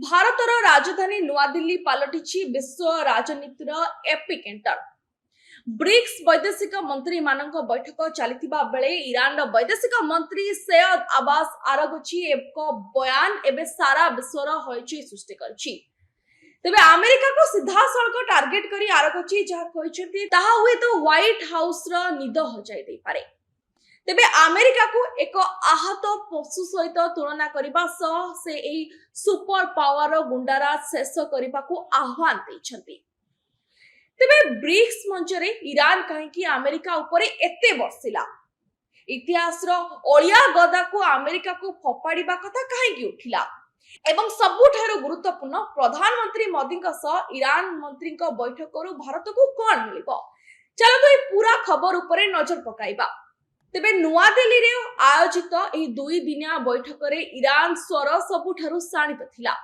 ଭାରତର ରାଜଧାନୀ ନୂଆଦିଲ୍ଲୀ ପାଲଟିଛି ବିଶ୍ୱ ରାଜନୀତିର ଏପିକେଣ୍ଟର। ବ୍ରିକ୍ସ ବୈଦେଶିକ ମନ୍ତ୍ରୀ ମାନଙ୍କ ବୈଠକ ଚାଲିଥିବା ବେଳେ ଇରାନର ବୈଦେଶିକ ମନ୍ତ୍ରୀ ସୈୟଦ ଆବାସ ଆରାଗଚି ଏକ ବୟାନ ଏବେ ସାରା ବିଶ୍ୱର ହଇଚଇ ସୃଷ୍ଟି କରିଛି। ତେବେ ଆମେରିକାକୁ ସିଧାସଳଖ ଟାର୍ଗେଟ କରି ଆରାଗଚି ଯାହା କହିଛନ୍ତି ତାହା ହୁଏତ ହ୍ୱାଇଟ୍ ହାଉସର ନିଦ ହଜାଇ ଦେଇପାରେ। ତେବେ ଆମେରିକାକୁ ଏକ ଆହତ ପଶୁ ସହିତ ତୁଳନା କରିବା ସହ ସେ ଏହି ସୁପର ପାୱାର ଗୁଣ୍ଡାରା ଶେଷ କରିବାକୁ ଆହ୍ୱାନ ଦେଇଛନ୍ତି। ତେବେ ବ୍ରିକ୍ସ ମଞ୍ଚରେ ଇରାନ କାହିଁକି ଆମେରିକା ଉପରେ ଏତେ ବର୍ଷିଲା? ଇତିହାସର ଅଳିଆ ଗଦାକୁ ଆମେରିକାକୁ ଫୋପାଡ଼ିବା କଥା କାହିଁକି ଉଠିଲା? ଏବଂ ସବୁଠାରୁ ଗୁରୁତ୍ୱପୂର୍ଣ୍ଣ, ପ୍ରଧାନମନ୍ତ୍ରୀ ମୋଦିଙ୍କ ସହ ଇରାନ ମନ୍ତ୍ରୀଙ୍କ ବୈଠକରୁ ଭାରତକୁ କଣ ମିଳିବ? ଚାଲନ୍ତୁ ଏହି ପୁରା ଖବର ଉପରେ ନଜର ପକାଇବା। ତେବେ ନୂଆଦିଲ୍ଲୀରେ ଆୟୋଜିତ ଏହି 2 ଦିନିଆ ବୈଠକରେ ଇରାନ ସ୍ୱର ସବୁଠାରୁ ଶାଣିତ ଥିଲା।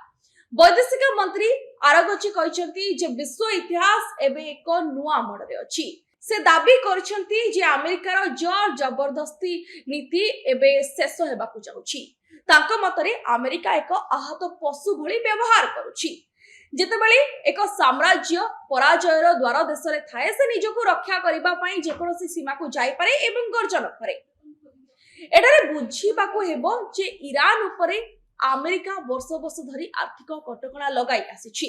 ବୈଦେଶିକ ମନ୍ତ୍ରୀ ଆରାଗଚି କହିଛନ୍ତି ଯେ ବିଶ୍ୱ ଇତିହାସ ଏବେ ଏକ ନୂଆ ମୋଡରେ ଅଛି। ସେ ଦାବି କରିଛନ୍ତି ଯେ ଆମେରିକାର ଜୋର ଜବରଦସ୍ତି ନୀତି ଏବେ ଶେଷ ହେବାକୁ ଯାଉଛି। ତାଙ୍କ ମତରେ ଆମେରିକା ଏକ ଆହତ ପଶୁ ଭଳି ବ୍ୟବହାର କରୁଛି। ଯେତେବେଳେ ଏକ ସାମ୍ରାଜ୍ୟ ପରାଜୟର ଦ୍ୱାର ଦେଶରେ ଥାଏ, ସେ ନିଜକୁ ରକ୍ଷା କରିବା ପାଇଁ ଯେକୌଣସି ସୀମାକୁ ଯାଇପାରେ ଏବଂ ଗର୍ଜନ କରେ। ଏଠାରେ ବୁଝିବାକୁ ହେବ ଯେ ଇରାନ ଉପରେ ଆମେରିକା ବର୍ଷ ବର୍ଷ ଧରି ଆର୍ଥିକ କଟକଣା ଲଗାଇ ଆସିଛି।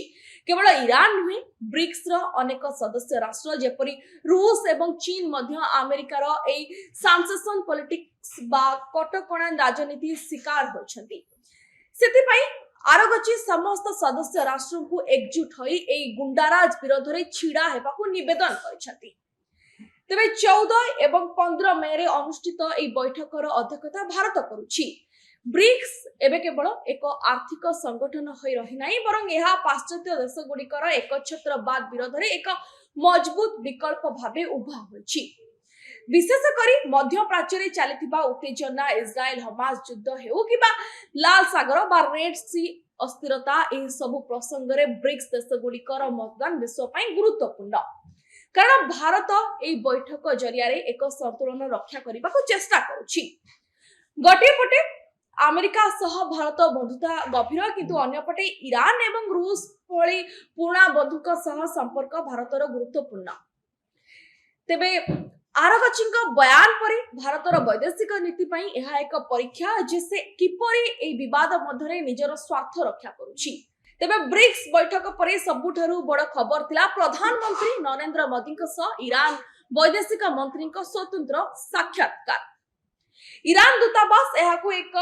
କେବଳ ଇରାନ ନୁହେଁ, ବ୍ରିକ୍ସର ଅନେକ ସଦସ୍ୟ ରାଷ୍ଟ୍ର ଯେପରି ରୁଷ ଏବଂ ଚୀନ ମଧ୍ୟ ଆମେରିକାର ଏହି ସାନସେସନ ପଲିଟିକ୍ସ ବା କଟକଣା ରାଜନୀତି ଶିକାର ହୋଇଛନ୍ତି। ସେଥିପାଇଁ ଆରାଗଚି ସମସ୍ତ ସଦସ୍ୟ ରାଷ୍ଟ୍ରଙ୍କୁ ଏକଜୁଟ ହୋଇ ଏହି ଗୁଣ୍ଡାରାଜ ବିରୋଧରେ ଛିଡା ହେବାକୁ ନିବେଦନ କରିଛନ୍ତି। ତେବେ 14 ଏବଂ 15 ମେରେ ଅନୁଷ୍ଠିତ ଏହି ବୈଠକର ଅଧ୍ୟକ୍ଷତା ଭାରତ କରୁଛି। ବ୍ରିକ୍ସ ଏବେ କେବଳ ଏକ ଆର୍ଥିକ ସଂଗଠନ ହୋଇ ରହିନାହିଁ, ବରଂ ଏହା ପାଶ୍ଚାତ୍ୟ ଦେଶଗୁଡ଼ିକର ଏକଛତ୍ରବାଦ ବିରୋଧରେ ଏକ ମଜବୁତ ବିକଳ୍ପ ଭାବେ ଉଭା ହୋଇଛି। ବିଶେଷ କରି ମଧ୍ୟପ୍ରାଚ୍ୟରେ ଚାଲିଥିବା ଉତ୍ତେଜନା, ଇସ୍ରାଏଲ ହମାସ ଯୁଦ୍ଧ ହେଉ କିମ୍ବା ଲାଲ ସାଗର ବା ରେଡ୍ ସି ଅସ୍ଥିରତା, ଏହି ସବୁ ପ୍ରସଙ୍ଗରେ ବ୍ରିକ୍ସ ଦେଶଗୁଡ଼ିକର ମତଦାନ ବିଶ୍ୱ ପାଇଁ ଗୁରୁତ୍ୱପୂର୍ଣ୍ଣ। କାରଣ ଭାରତ ଏହି ବୈଠକ ଜରିଆରେ ଏକ ସନ୍ତୁଳନ ରକ୍ଷା କରିବାକୁ ଚେଷ୍ଟା କରୁଛି। ଗୋଟିଏ ପଟେ ଆମେରିକା ସହ ଭାରତ ବନ୍ଧୁତା ଗଭୀର, କିନ୍ତୁ ଅନ୍ୟପଟେ ଇରାନ ଏବଂ ରୁଷ ଭଳି ପୁରୁଣା ବନ୍ଧୁଙ୍କ ସହ ସମ୍ପର୍କ ଭାରତର ଗୁରୁତ୍ୱପୂର୍ଣ୍ଣ। ତେବେ ଆରାଗଚିଙ୍କ ବୟାନ ପରେ ଭାରତର ବୈଦେଶିକ ନୀତି ପାଇଁ ଏହା ଏକ ପରୀକ୍ଷା ଯେ ସେ କିପରି ଏହି ବିବାଦ ମଧ୍ୟରେ ନିଜର ସ୍ୱାର୍ଥ ରକ୍ଷା କରୁଛି। ତେବେ ବ୍ରିକ୍ସ ବୈଠକ ପରେ ସବୁଠାରୁ ବଡ଼ ଖବର ଥିଲା ପ୍ରଧାନମନ୍ତ୍ରୀ ନରେନ୍ଦ୍ର ମୋଦିଙ୍କ ସହ ଇରାନ ବୈଦେଶିକ ମନ୍ତ୍ରୀଙ୍କ ସ୍ୱତନ୍ତ୍ର ସାକ୍ଷାତକାର। ଇରାନ ଦୂତାବାସ ଏହାକୁ ଏକ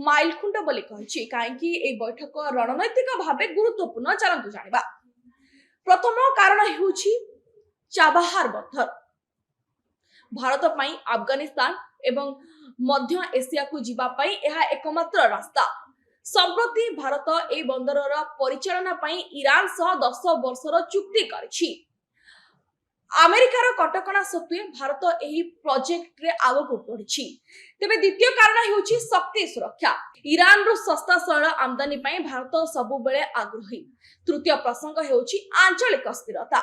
ମାଇଲଖୁଣ୍ଟ ବୋଲି କହିଛି। କାହିଁକି ଏହି ବୈଠକ ରଣନୈତିକ ଭାବେ ଗୁରୁତ୍ୱପୂର୍ଣ୍ଣ, ଚାଲନ୍ତୁ ଜାଣିବା। ପ୍ରଥମ କାରଣ ହେଉଛି ଚାବାହାର ବନ୍ଦର। ଭାରତ ପାଇଁ ଆଫଗାନିସ୍ତାନ ଏବଂ ମଧ୍ୟ ଏସିଆକୁ ଯିବା ପାଇଁ ଏହା एकमात्र ରାସ୍ତା। ସମ୍ପ୍ରତି ଭାରତ ଏହି ବନ୍ଦରର ପରିଚାଳନା ପାଇଁ ଇରାନ ସହ 10 ବର୍ଷର ଚୁକ୍ତି କରିଛି। ଆମେରିକାର କଟକଣା ସତ୍ତ୍ୱେ ଭାରତ ଏହି ପ୍ରୋଜେକ୍ଟରେ ଆଗକୁ ବଢିଛି। ତେବେ ଦ୍ୱିତୀୟ କାରଣ ହେଉଛି ଶକ୍ତି ସୁରକ୍ଷା। ଇରାନରୁ ଶସ୍ତା ଶୈଳ ଆମଦାନୀ ପାଇଁ ଭାରତ ସବୁବେଳେ ଆଗ୍ରହୀ। ତୃତୀୟ ପ୍ରସଙ୍ଗ ହେଉଛି ଆଞ୍ଚଳିକ ସ୍ଥିରତା।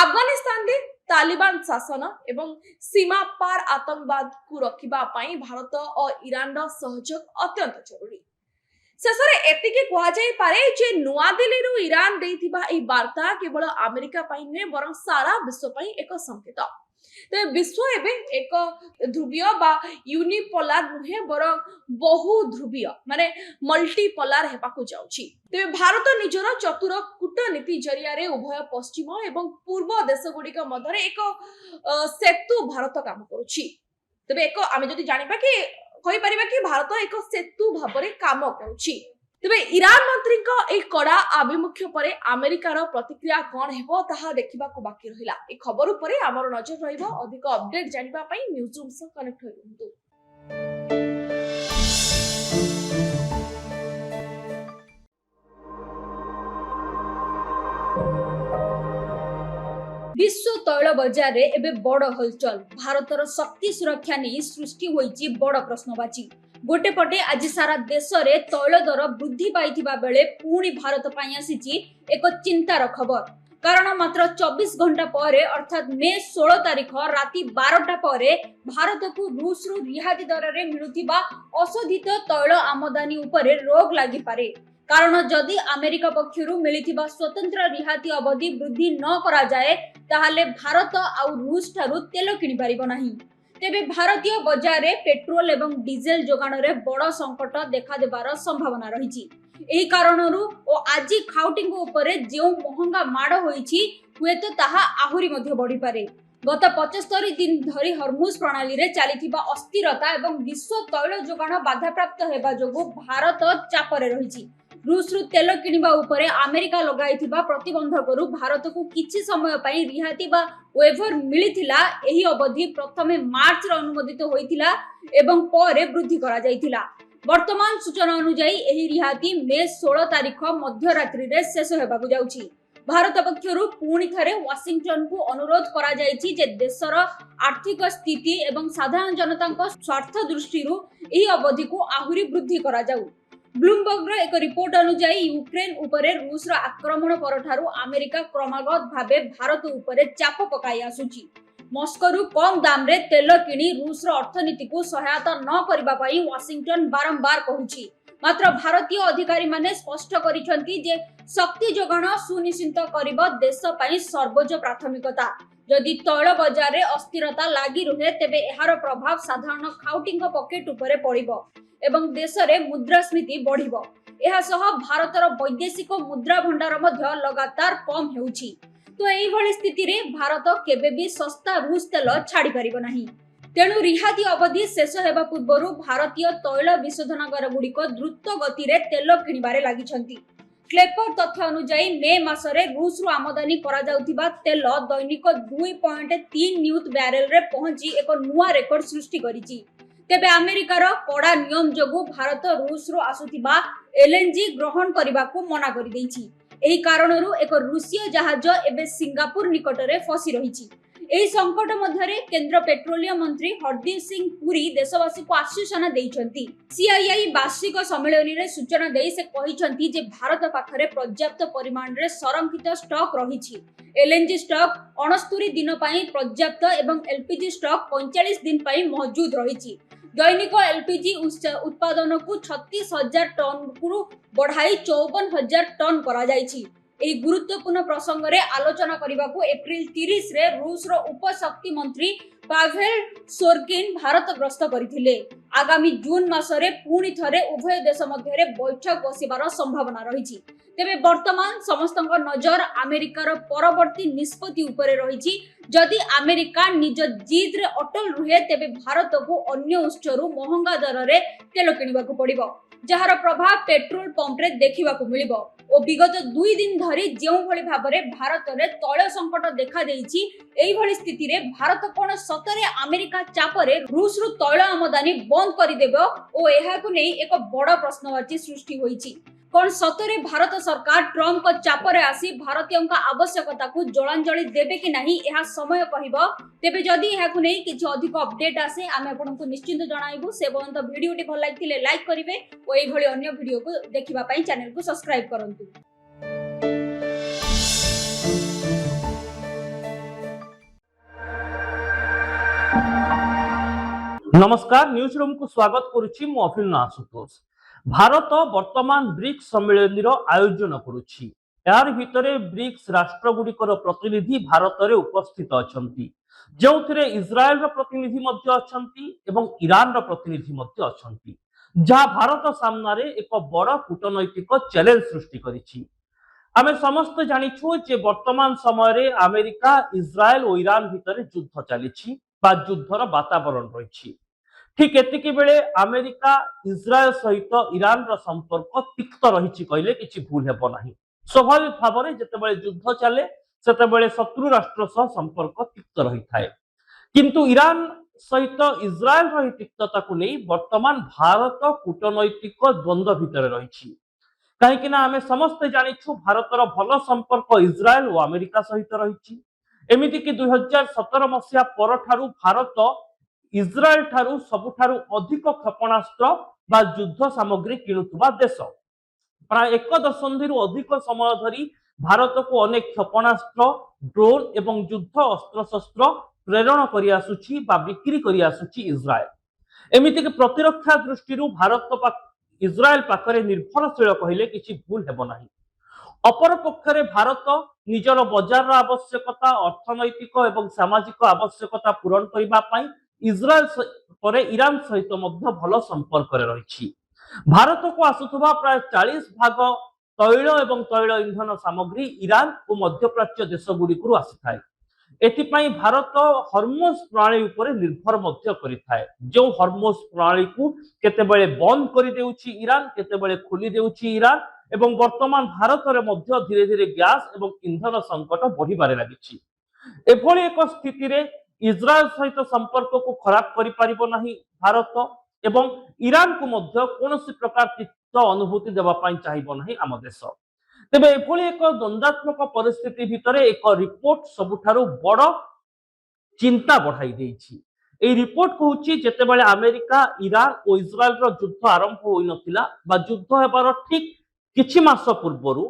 ଆଫଗାନିସ୍ତାନରେ ତାଲିବାନ ଶାସନ ଏବଂ ସୀମା ପାର ଆତଙ୍କବାଦକୁ ରୋକିବା ପାଇଁ ଭାରତ ଓ ଇରାନର ସହଯୋଗ ଅତ୍ୟନ୍ତ ଜରୁରୀ। ଶେଷରେ ଏତିକି କୁହାଯାଇପାରେ ଯେ ନୂଆଦିଲ୍ଲୀରୁ ଇରାନ ଦେଇଥିବା ଏହି ବାର୍ତ୍ତା କେବଳ ଆମେରିକା ପାଇଁ ନୁହେଁ, ବରଂ ସାରା ବିଶ୍ୱ ପାଇଁ ଏକ ସଂକେତ। ତେବେ ବିଶ୍ୱ ଏବେ ଏକ ଧ୍ରୁବୀୟ ବା ୟୁନିପୋଲାର ନୁହେଁ, ବରଂ ବହୁ ଧ୍ରୁବୀୟ ମାନେ ମଲ୍ଟିପୋଲାର ହେବାକୁ ଯାଉଛି। ତେବେ ଭାରତ ନିଜର ଚତୁର କୂଟନୀତି ଜରିଆରେ ଉଭୟ ପଶ୍ଚିମ ଏବଂ ପୂର୍ବ ଦେଶଗୁଡ଼ିକ ମଧ୍ୟରେ ଏକ ସେତୁ ଭାରତ କାମ କରୁଛି। ତେବେ ଆମେ ଯଦି ଜାଣିବା କି କହିପାରିବା କି ଭାରତ ଏକ ସେତୁ ଭାବରେ କାମ କରୁଛି। ତେବେ ଇରାନ ମନ୍ତ୍ରୀଙ୍କ ଏହି କଡ଼ା ଆଭିମୁଖ୍ୟ ପରେ ଆମେରିକାର ପ୍ରତିକ୍ରିୟା କଣ ହେବ ତାହା ଦେଖିବାକୁ ବାକି ରହିଲା। ଏହି ଖବର ଉପରେ ଆମର ନଜର ରହିବ। ଅଧିକ ଅପଡେଟ୍ ଜାଣିବା ପାଇଁ ନ୍ୟୁଜ୍ ରୁମ୍ ସହ କନେକ୍ଟ ହୋଇ ରୁହନ୍ତୁ। विश्व तैल बजार रे एबे बड़ हलचल। भारतर शक्ति सुरक्षा नहीं सृष्टि होईची बड़ प्रश्नवाची। गोटे पटे आज सारा देश रे तैल दर वृद्धि पाइथिबा बेले पुणी भारत पई आसीची एक चिंतार खबर। କାରଣ ମାତ୍ର 24 ଘଣ୍ଟା ପରେ ଅର୍ଥାତ୍ ମେ 16 ତାରିଖ ରାତି 12ଟା ପରେ ଭାରତକୁ ରୁଷରୁ ରିହାତି ଦରରେ ମିଳୁଥିବା ଅଶୋଧିତ ତୈଳ ଆମଦାନୀ ଉପରେ ରୋକ ଲାଗିପାରେ। କାରଣ ଯଦି ଆମେରିକା ପକ୍ଷରୁ ମିଳିଥିବା ସ୍ୱତନ୍ତ୍ର ରିହାତି ଅବଧି ବୃଦ୍ଧି ନ କରାଯାଏ ତାହେଲେ ଭାରତ ଆଉ ରୁଷ ଠାରୁ ତେଲ କିଣିପାରିବ ନାହିଁ। ତେବେ ଭାରତୀୟ ବଜାରରେ ପେଟ୍ରୋଲ ଏବଂ ଡିଜେଲ ଯୋଗାଣରେ ବଡ଼ ସଂକଟ ଦେଖାଦେବାର ସମ୍ଭାବନା ରହିଛି। ଏହି କାରଣରୁ ଓ ଆଜି ଖାଉଟିଙ୍କ ଉପରେ ଯେଉଁ ମହଙ୍ଗା ମାଡ଼ ହୋଇଛି ହୁଏତ ତାହା ଆହୁରି ମଧ୍ୟ ବଢ଼ିପାରେ। ଗତ 75 ଦିନ ଧରି ହର୍ମୁଜ ପ୍ରଣାଳୀରେ ଚାଲିଥିବା ଅସ୍ଥିରତା ଏବଂ ବିଶ୍ୱ ତୈଳ ଯୋଗାଣ ବାଧାପ୍ରାପ୍ତ ହେବା ଯୋଗୁଁ ଭାରତ ଚାପରେ ରହିଛି। ରୁଷରୁ ତେଲ କିଣିବା ଉପରେ ଆମେରିକା ଲଗାଇଥିବା ପ୍ରତିବନ୍ଧକରୁ ଭାରତକୁ କିଛି ସମୟ ପାଇଁ ରିହାତି ବା ୱେଭର ମିଳିଥିଲା। ଏହି ଅବଧି ପ୍ରଥମେ ମାର୍ଚ୍ଚରେ ଅନୁମୋଦିତ ହୋଇଥିଲା ଏବଂ ପରେ ବୃଦ୍ଧି କରାଯାଇଥିଲା। ବର୍ତ୍ତମାନ ସୂଚନା ଅନୁଯାୟୀ ଏହି ରିହାତି ମେ 16 ତାରିଖ ମଧ୍ୟରାତ୍ରିରେ ଶେଷ ହେବାକୁ ଯାଉଛି। ଭାରତ ପକ୍ଷରୁ ପୁଣି ଥରେ ୱାଶିଂଟନକୁ ଅନୁରୋଧ କରାଯାଇଛି ଯେ ଦେଶର ଆର୍ଥିକ ସ୍ଥିତି ଏବଂ ସାଧାରଣ ଜନତାଙ୍କ ସ୍ୱାର୍ଥ ଦୃଷ୍ଟିରୁ ଏହି ଅବଧିକୁ ଆହୁରି ବୃଦ୍ଧି କରାଯାଉ। ବ୍ଲୁମବର୍ଗର ଏକ ରିପୋର୍ଟ ଅନୁଯାୟୀ ୟୁକ୍ରେନ ଉପରେ ରୁଷର ଆକ୍ରମଣ ପରଠାରୁ ଆମେରିକା କ୍ରମାଗତ ଭାବେ ଭାରତ ଉପରେ ଚାପ ପକାଇ ଆସୁଛି। ମସ୍କୋରୁ କମ୍ ଦାମରେ ତେଲ କିଣି ରୁଷର ଅର୍ଥନୀତିକୁ ସହାୟତା ନ କରିବା ପାଇଁ ୱାଶିଂଟନ ବାରମ୍ବାର କହୁଛି। ମାତ୍ର ଭାରତୀୟ ଅଧିକାରୀମାନେ ସ୍ପଷ୍ଟ କରିଛନ୍ତି ଯେ ଶକ୍ତି ଯୋଗାଣ ସୁନିଶ୍ଚିତ କରିବା ଦେଶ ପାଇଁ ସର୍ବୋଚ୍ଚ ପ୍ରାଥମିକତା। ଯଦି ତୈଳ ବଜାରରେ ଅସ୍ଥିରତା ଲାଗି ରୁହେ ତେବେ ଏହାର ପ୍ରଭାବ ସାଧାରଣ ଖାଉଟିଙ୍କ ପକେଟ ଉପରେ ପଡ଼ିବ ଏବଂ ଦେଶରେ ମୁଦ୍ରାସ୍ଫୀତି ବଢ଼ିବ। ଏହା ସହ ଭାରତର ବୈଦେଶିକ ମୁଦ୍ରା ଭଣ୍ଡାର ମଧ୍ୟ ଲଗାତାର କମ୍ ହେଉଛି। ତ ଏଇଭଳି ସ୍ଥିତିରେ ଭାରତ କେବେ ବି ଶସ୍ତା ରୁଷ ତେଲ ଛାଡ଼ି ପାରିବ ନାହିଁ। ତେଣୁ ରିହାତି ଅବଧି ଶେଷ ହେବା ପୂର୍ବରୁ ଭାରତୀୟ ତୈଳ ବିଶୋଧନାଗାର ଗୁଡ଼ିକ ଦ୍ରୁତ ଗତିରେ ତେଲ କିଣିବାରେ ଲାଗିଛନ୍ତି। କ୍ଲେପର ତଥ୍ୟ ଅନୁଯାୟୀ ମେ ମାସରେ ରୁଷରୁ ଆମଦାନୀ କରାଯାଉଥିବା ତେଲ ଦୈନିକ 2.3 ନିୟୁତ ବ୍ୟାରେଲରେ ପହଞ୍ଚି ଏକ ନୂଆ ରେକର୍ଡ ସୃଷ୍ଟି କରିଛି। ତେବେ ଆମେରିକାର କଡ଼ା ନିୟମ ଯୋଗୁଁ ଭାରତ ରୁଷରୁ ଆସୁଥିବା ଏଲ୍ଏନ୍ଜି ଗ୍ରହଣ କରିବାକୁ ମନା କରିଦେଇଛି। ଏହି କାରଣରୁ ଏକ ରୁଷୀୟ ଜାହାଜ ଏବେ ସିଙ୍ଗାପୁର ନିକଟରେ ଫସି ରହିଛି। ଏହି ସଂକଟ ମଧ୍ୟରେ କେନ୍ଦ୍ର ପେଟ୍ରୋଲିୟମ ମନ୍ତ୍ରୀ ହରଦୀପ ସିଂ ପୁରୀ ଦେଶବାସୀଙ୍କୁ ଆଶ୍ୱାସନା ଦେଇଛନ୍ତି। ସିଆଇଆଇ ବାର୍ଷିକ ସମ୍ମିଳନୀରେ ସୂଚନା ଦେଇ ସେ କହିଛନ୍ତି ଯେ ଭାରତ ପାଖରେ ପର୍ଯ୍ୟାପ୍ତ ପରିମାଣରେ ସଂରକ୍ଷିତ ଷ୍ଟକ୍ ରହିଛି। ଏଲ୍ଏନ୍ଜି ଷ୍ଟକ୍ 69 ଦିନ ପାଇଁ ପର୍ଯ୍ୟାପ୍ତ ଏବଂ ଏଲ୍ପିଜି ଷ୍ଟକ୍ 45 ଦିନ ପାଇଁ ମହଜୁଦ ରହିଛି। ଦୈନିକ ଏଲ୍ପିଜି ଉତ୍ପାଦନକୁ 36,000 ଟନ୍ରୁ ବଢ଼ାଇ 54,000 ଟନ୍ କରାଯାଇଛି। ଏହି ଗୁରୁତ୍ୱପୂର୍ଣ୍ଣ ପ୍ରସଙ୍ଗରେ ଆଲୋଚନା କରିବାକୁ ଏପ୍ରିଲ 30ରେ ରୁଷର ଉପଶକ୍ତି ମନ୍ତ୍ରୀ ପାଭେଲ ସୋରକିନ୍ ଭାରତ ଗସ୍ତ କରିଥିଲେ। ଆଗାମୀ ଜୁନ ମାସରେ ପୁଣି ଥରେ ଉଭୟ ଦେଶ ମଧ୍ୟରେ ବୈଠକ ବସିବାର ସମ୍ଭାବନା ରହିଛି। ତେବେ ବର୍ତ୍ତମାନ ସମସ୍ତଙ୍କ ନଜର ଆମେରିକାର ପରବର୍ତ୍ତୀ ନିଷ୍ପତ୍ତି ଉପରେ ରହିଛି। ଯଦି ଆମେରିକା ନିଜ ଜିଦ୍ରେ ଅଟଳ ରୁହେ ତେବେ ଭାରତକୁ ଅନ୍ୟ ଉତ୍ସରୁ ମହଙ୍ଗା ଦରରେ ତେଲ କିଣିବାକୁ ପଡ଼ିବ, ଯାହାର ପ୍ରଭାବ ପେଟ୍ରୋଲ ପମ୍ପରେ ଦେଖିବାକୁ ମିଳିବ। ଓ ବିଗତ 2 ଦିନ ଧରି ଯେଉଁଭଳି ଭାବରେ ଭାରତରେ ତୈଳ ସଂକଟ ଦେଖାଦେଇଛି, ଏଇଭଳି ସ୍ଥିତିରେ ଭାରତ କ'ଣ ସତରେ ଆମେରିକା ଚାପରେ ରୁଷରୁ ତୈଳ ଆମଦାନୀ ବନ୍ଦ କରିଦେବ ଓ ଏହାକୁ ନେଇ ଏକ ବଡ଼ ପ୍ରଶ୍ନବାଚୀ ସୃଷ୍ଟି ହୋଇଛି। କ'ଣ ସତରେ ଭାରତ ସରକାର ଟ୍ରମ୍ପଙ୍କ ଚାପରେ ଆସି ଭାରତୀୟଙ୍କ ଆବଶ୍ୟକତାକୁ ଜଳାଞ୍ଜଳି ଦେବେ କି ନାହିଁ ଏହା ସମୟ କହିବ। ତେବେ ଯଦି ଏହାକୁ ନେଇ କିଛି ଅଧିକ ଅପଡେଟ୍ ଆସେ ଆମେ ଆପଣଙ୍କୁ ନିଶ୍ଚିତ ଜଣାଇବୁ। ସେ ପର୍ଯ୍ୟନ୍ତ ଭିଡ଼ିଓଟି ଭଲ ଲାଗିଥିଲେ ଲାଇକ୍ କରିବେ ଓ ଏଇଭଳି ଅନ୍ୟ ଭିଡ଼ିଓକୁ ଦେଖିବା ପାଇଁ ଚ୍ୟାନେଲକୁ ସବସ୍କ୍ରାଇବ୍ କରନ୍ତୁ। नमस्कार न्यूज रूम को स्वागत करुछि मु अफिल आशुतोष। भारत वर्तमान ब्रिक्स सम्मेलन आयोजन करुछि। यार भितरे ब्रिक्स राष्ट्र गुड़िकर प्रतिनिधि भारत में उपस्थित अछंती, जोथिरे इज्राएल रो प्रतिनिधि मध्य अछंती एवं ईरान रो प्रतिनिधि मध्य अछंती, जहाँ भारत सामने एक बड़ कूटनैतिक चैलेंज सृष्टि करिछि। आमे समस्त जानिछु जे वर्तमान समय रे अमेरिका इज्राएल और ईरान भितर युद्ध चलिछि बा युद्धर वातावरण रही। ठीक एतिकी बेले अमेरिका इज्राएल सहित ईरान रो संपर्क तिक्त रही कहले किछि भूल हेबो नाही। स्वाभाविक भाव में जितेबाला युद्ध चले सेतेबाला शत्रु राष्ट्र सह संपर्क तिक्त रही थाए, किंतु ईरान सहित इज्राएल रो तिक्तता को नहीं वर्तमान भारत कूटनैतिक द्वंद्व भितर रही। कहीं आमे समस्ते जानिछु भारतर भल संपर्क इज्राएल और अमेरिका सहित रही। एमिति कि 2017 मसीहा पर ठारू भारत इज्राएल ठारू सबुठारू अधिक क्षेपणास्त्र बा युद्ध सामग्री किणुवा देश। प्राय 1 दशंधि अधिक समय धरी भारत को अनेक क्षेपणास्त्र ड्रोन एवं युद्ध अस्त्रशस्त्र प्रेरण करि आसुछि बा बिक्री करि आसुछि इज्राएल। एमिति कि प्रतिरक्षा दृष्टि भारत इज्राएल पाखरे निर्भरशील कहले किछि भूल हेबो नाही। अपर पक्षरे भारत निजर बजार आवश्यकता अर्थनैतिक एवं सामाजिक आवश्यकता पूरण करिबा पई इज्राएल परे ईरान सहित मध्य भल संपर्क रही। भारत को आसुथबा प्राय 40 भाग तैल एवं तैल इंधन सामग्री ईरान और मध्यप्राच्य देश गुड़िक आसी एथिपाई भारत हर्मोज प्रणाली उपरे निर्भर मध्य करिथाए। जो हर्मोज प्रणाली को केतेबेले बंद कर देउछि ईरान, केतेबेले खोली देउछि ईरान एवं वर्तमान भारत रे मध्य धीरे धीरे गैस एवं इंधन संकट बढ़िबारे लागिछि। एभली एक स्थिति रे इज्राएल सहित संपर्क को खराब करि परिबो नाही भारत एवं ईरान को मध्य कोनोसी प्रकार तिक्त अनुभूति देबा पई चाहिबो नाही आम देश। तेबे एभली एक द्वंद्वात्मक परिस्थिति भितर एक रिपोर्ट सबुठारु बड़ चिंता बढ़ाई देछि। ए रिपोर्ट कहूछि जेतेबेले अमेरिका ईरान और इज्राएल रो युद्ध आरंभ होई नथिला बा युद्ध हेबार ठीक किछि मास पूर्वरु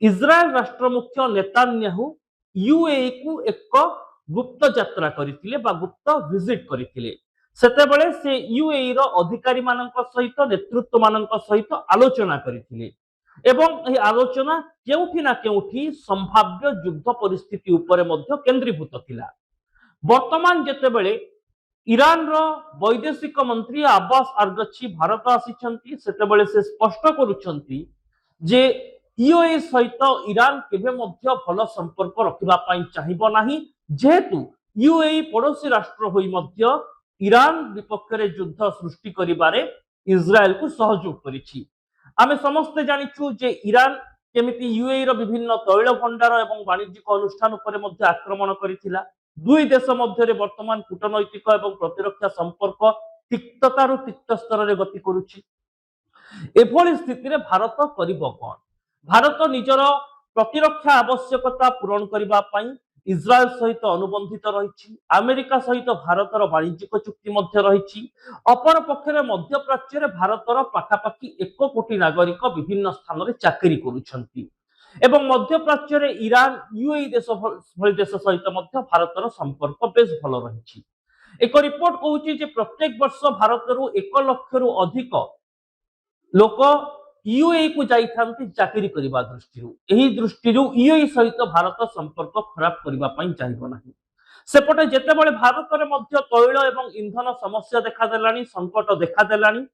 इज्राएल राष्ट्र मुख्य नेतान्याहू यूएई को एक गुप्त यात्रा करथिले बा गुप्त विजिट करथिले। सेतेबेले से यूएई रो अधिकारी मानक सहित नेतृत्व मानक सहित आलोचना करथिले एवं एही आलोचना केउठी ना केउठी संभाव्य युद्ध परिस्थिति उपरे मध्य केंद्रीभूत थिला। वर्तमान जेतेबेले ईरान रो वैदेशिक मंत्री अब्बास आरगची भारत आसीछंती सेतेबेले से स्पष्ट करूछंती जे यूएई सहित ईरान केबे मध्य भल संपर्क रखिबा पई चाहिबो नाही, जेहेतु यूएई पड़ोसी राष्ट्र होई मध्य ईरान विपक्ष रे युद्ध सृष्टि करिबारे इज्राएल को सहयोग करिछि। आमे समस्त जानिछु जे ईरान केमिति यूएई रो विभिन्न तैल भंडार एवं वाणिज्यिक अनुष्ठान उपरे मध्य आक्रमण करिथिला। दुई देश मध्य वर्तमान कूटनैतिक एवं प्रतिरक्षा संपर्क तिक्ततारु तिक्त स्तर रे गति करुछि। एभली स्थिति रे भारत करिबो कोन? भारत निजर प्रतिरक्षा आवश्यकता पूरण करिबा पई इज्राएल सहित अनुबंधित रही। अमेरिका सहित भारतर वाणिज्यिक चुक्ति मध्य रही। अपर पक्षरे मध्यप्राच्य रे भारतर पाखापाखि 1 कोटी नागरिक विभिन्न स्थान रे चाकरी करूछंती एवं मध्यप्राच्य रे ईरान यूएई देश भली देश सहित मध्य भारतर संपर्क बेस भल रही। एक रिपोर्ट कहूछि जे प्रत्येक वर्ष भारतरु 1 लाख रु अधिक लोक यूएई को जाइथांती चाकरी करिबा दृष्टिरु। एही दृष्टिरु यूएई सहित भारत संपर्क खराब करिबा पई चाहिबो नाही। सेपटे जेतेबेले भारत रे मध्य तैल एवं इंधन समस्या देखा देलानी, संकट देखा देलानी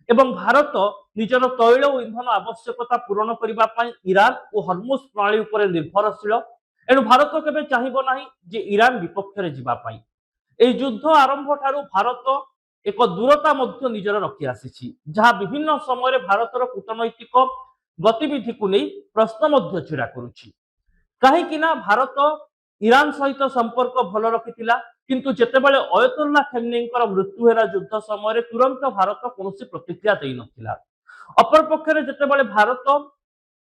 एवं भारत निजर तैल और इंधन आवश्यकता पूरण करिबा पई ईरान और हर्मुज प्रणाली उपरे निर्भरशील। एणु भारत केबे चाहिबो नाही जे ईरान विपक्ष रे जिबा पई। एई युद्ध आरंभ ठारू भारत एक दूरता मध्य निजर रखी आसी, जहाँ विभिन्न समय भारतर कूटनैतिक गतिविधि को नहीं प्रश्न मध्य छिड़ा करुछि। कहीं भारत ईरान सहित संपर्क भल रखिथिला, किंतु जेतेबेले अयतुल्लाह खमेनींकर मृत्यु हेरा युद्ध समय तुरंत भारत कौनसी प्रतिक्रिया देई नथिला। अपर पक्षरे जेतेबेले भारत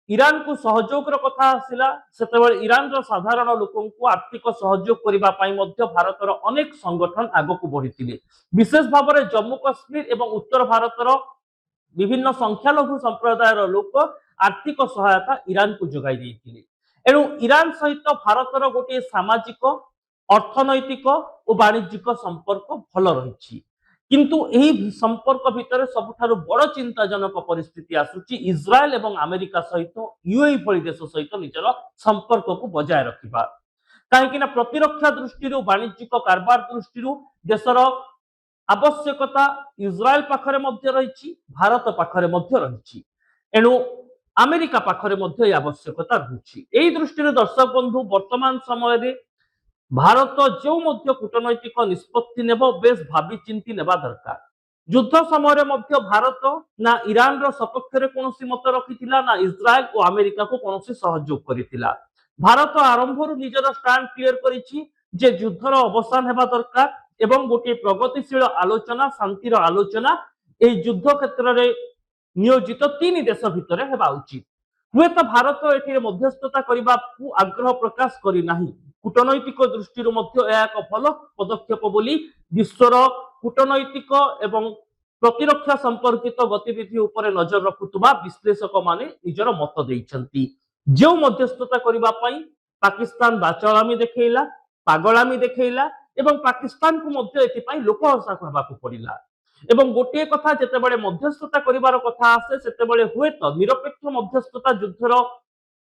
ईरान को सहयोग कथा आसिला सेतेबेले ईरान रो साधारण लोकों को आर्थिक सहयोग करिबा पई मध्य भारतर अनेक संगठन आगको बढ़िथिले। विशेष भाव में जम्मू काश्मीर एवं उत्तर भारतर विभिन्न संख्यालघु संप्रदायर लोक आर्थिक सहायता ईरान को जोगाई देथिले। एणु ईरान सहित भारतर गोटे सामाजिक अर्थनैतिक और वाणिज्यिक संपर्क भल रही। किंतु एही संपर्क भितर सबुठारु बड़ चिंताजनक परिस्थिति आसुची इज्राएल एवं अमेरिका सहित यूएई भली देश सहित निजर संपर्क को बजाय रखिबा। कहीं प्रतिरक्षा दृष्टि वाणिज्यिक कारबार दृष्टि देशर आवश्यकता इज्राएल पाखरे मध्य रही, भारत पाखरे मध्य रही। एणु अमेरिका पाखरे मध्य आवश्यकता रही। एही दृष्टि दर्शक बंधु वर्तमान समय भारत जो मध्य कूटनैतिक निष्पत्ति नेब बेस भावी चिंती नेबा दरकार। युद्ध समय मध्य भारत ना ईरान रो सपक्ष रे कोनोसी मत रखिथिला ना इज्राएल और अमेरिका को कोनोसी सहयोग करिथिला। भारत आरंभरु निजर स्टैंड क्लियर करिछि जे युद्धर अवसान हेबा दरकार एवं गोटे प्रगतिशील आलोचना शांतिर आलोचना ए युद्ध क्षेत्र रे नियोजित 3 देश भितर हेबा उचित। हुए तो भारत एठी मध्यस्थता करबा को आग्रह प्रकाश करि नाही। कूटनैतिक दृष्टि एक भल पदक्षेप बोली विश्वर कूटनैतिक एवं प्रतिरक्षा संपर्कित गतिविधि उपरे नजर रखुवा विश्लेषक माने निजर मत देइछंती। जो मध्यस्थता करबा पई पाकिस्तान बाचलामी देखैला, पागलामी देखैला एवं पाकिस्तान को मध्य एथिपाई लोकहसा कहबाकू पड़िला। एवं गोटे कथा जेतेबेले मध्यस्थता करिवार कथा आसे सेतेबेले हुए तो निरपेक्ष मध्यस्थता युद्धर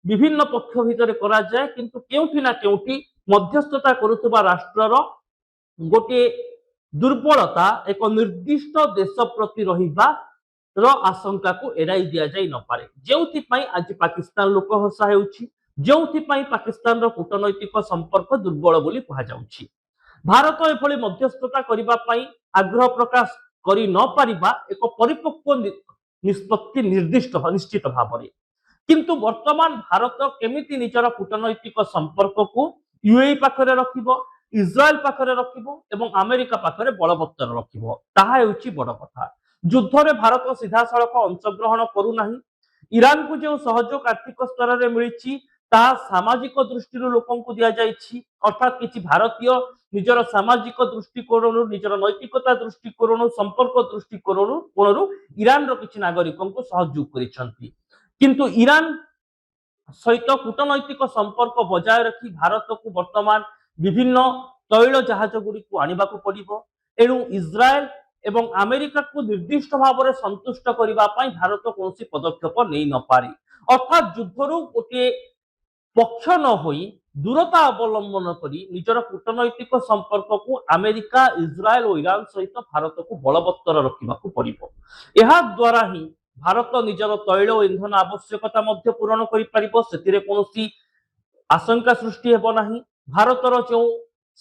विभिन्न पक्ष भितर करा जाए, किंतु केउठी ना केउठी मध्यस्थता करुवा राष्ट्रर गोटे दुर्बलता एक निर्दिष्ट देश प्रति रहिबार आशंका को एड़ाई दिया जाई न पारे, जेउथिपाई आज पाकिस्तान लोकहसा हेउछि, जेउथिपाई पाकिस्तान रो कूटनैतिक संपर्क दुर्बल बोली कहा जाउछि। भारत एभली मध्यस्थता करिबा पई आग्रह प्रकाश करि न पारिबा एक परिपक्व निष्पत्ति निर्दिष्ट निश्चित भाव, किंतु वर्तमान भारत केमिति निजर कूटनैतिक संपर्क को यूएई पाखरे रखिबो, इस्राएल पाखरे रखिबो एवं अमेरिका पाखरे बलवत्तर रखिबो, ताहा हेउछि बड़ कथा। युद्ध में भारत सीधा सड़क अंशग्रहण करू नाही। ईरान को जो सहयोग आर्थिक स्तर में मिली सामाजिक दृष्टि लोक दि जाइछि, अर्थात किछि भारतीय निजर सामाजिक दृष्टिकोण निजर नैतिकता दृष्टिकोण संपर्क दृष्टिकोण ईरान रो किछि नागरिकों को सहयोग करिसंती, किंतु ईरान सहित कूटनैतिक संपर्क बजाय रखी भारत को वर्तमान विभिन्न तैल जहाज गुड़ी को आनिबा को पड़िबो। एणु इस्राएल एवं अमेरिका को निर्दिष्ट भाव में संतुष्ट करबा पई भारत कोनोसी पदक्षेप नहीं न पारे, अर्थात युद्धरु गोटे पक्ष न होई दूरता अवलंबन करी निजर कूटनैतिक संपर्क को अमेरिका, इस्राएल और ईरान सहित भारत को बलवत्तर रखा पड़िबो। एहा द्वारा ही भारत निजर तैल और इंधन आवश्यकता मध्य पूरण करि परिबो, सेतिरे कोनोसी आशंका सृष्टि हेबो नाही। भारतर जो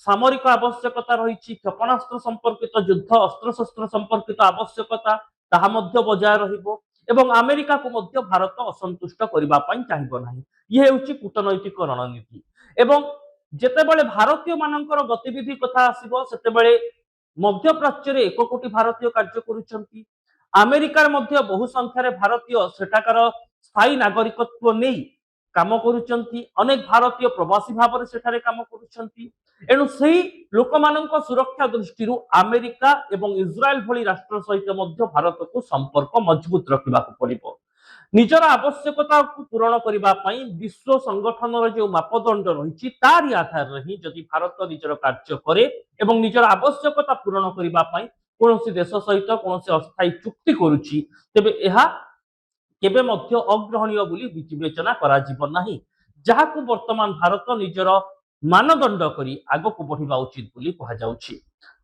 सामरिक आवश्यकता रही, क्षेपणास्त्र संपर्कित युद्ध अस्त्र शस्त्र संपर्कित आवश्यकता ताहा मध्य बजाय रहिबो एवं अमेरिका को मध्य भारत असंतुष्ट करबा पई चाहिबो नाही। ये हेउछि कूटनैतिक रणनीति। एवं जेतेबेले भारतीय मानकर गतिविधि कथा आसीबो सेतेबेले मध्य प्राच्य रे 1 कोटी भारतीय कार्य करूछंती। अमेरिका मध्य बहु संख्यार भारतीय सेठाकार स्थायी नागरिकत्व नहीं काम करूछंती, अनेक भारतीय प्रवासी भाव में सेठारे काम करूछंती। एणु सही लोक मानक सुरक्षा दृष्टि अमेरिका एवं इस्राएल भली राष्ट्र सहित मध्य भारत को संपर्क मजबूत रखा पड़िबो। निजर आवश्यकता को पूरण करबा पई विश्व संगठन जो मापदंड रही तारी आधार रही जदि भारत निजर कार्य करे एवं निजर आवश्यकता पूरण करबा पई कोनोसी देश सहित कोनोसी अस्थायी चुक्ति करूछि, तेबे एहा केबे मध्य अग्रहणीय बोली विवेचना करा जिवो नाही, जहाकू वर्तमान भारत निजर मानदंड करी आगो को बढ़िबा उचित बोली कहा जाउछि।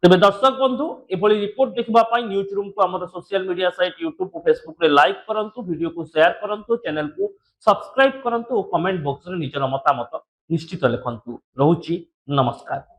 तेबे दर्शक बंधु एभली रिपोर्ट देखबा पई न्यूज रूम को हमर सोशल मीडिया साइट यूट्यूब और फेसबुक रे लाइक करंतु, वीडियो को शेयर करंतु, चैनल को सब्सक्राइब करंतु और कमेंट बॉक्स रे निजर मतामत निश्चित लिखंतु। रहूछि नमस्कार।